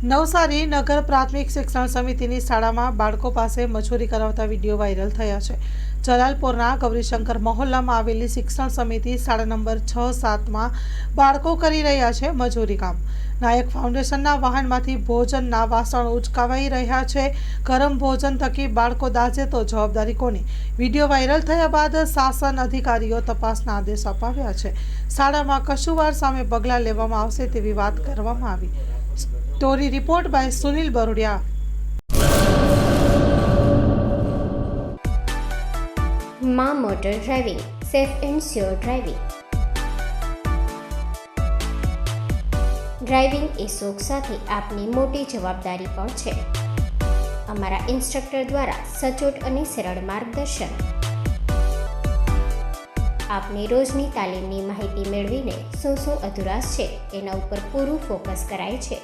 નવસારી નગર પ્રાથમિક શિક્ષણ સમિતિની શાળામાં બાળકો પાસે મજૂરી કરાવતા વિડીયો વાયરલ થયા છે. જલાલપોરના ગૌરીશંકર મહોલ્લામાં આવેલી શિક્ષણ સમિતિ શાળા નંબર 6-7માં બાળકો કરી રહ્યા છે મજૂરી કામ. નાયક ફાઉન્ડેશનના વાહનમાંથી ભોજનના વાસણ ઉચકાવાઈ રહ્યા છે. ગરમ ભોજન થકી બાળકો દાઝે તો જવાબદારી કોની? વિડીયો વાયરલ થયા બાદ શાસન અધિકારીઓ તપાસના આદેશ અપાવ્યા છે. શાળામાં કસૂરવાર સામે પગલાં લેવામાં આવશે તેવી વાત કરવામાં આવી. Story report by Sunil Barodia. માં motor driving, safe and sure driving. Driving એ શોખ સાથે આપની મોટી જવાબદારી પણ છે. અમારા ઇન્સ્ટ્રક્ટર દ્વારા સચોટ અને સરળ માર્ગદર્શન. આપની રોજની તાલીમની માહિતી મેળવીને શું અધુરાશ છે એના ઉપર પૂરું ફોકસ કરાય છે.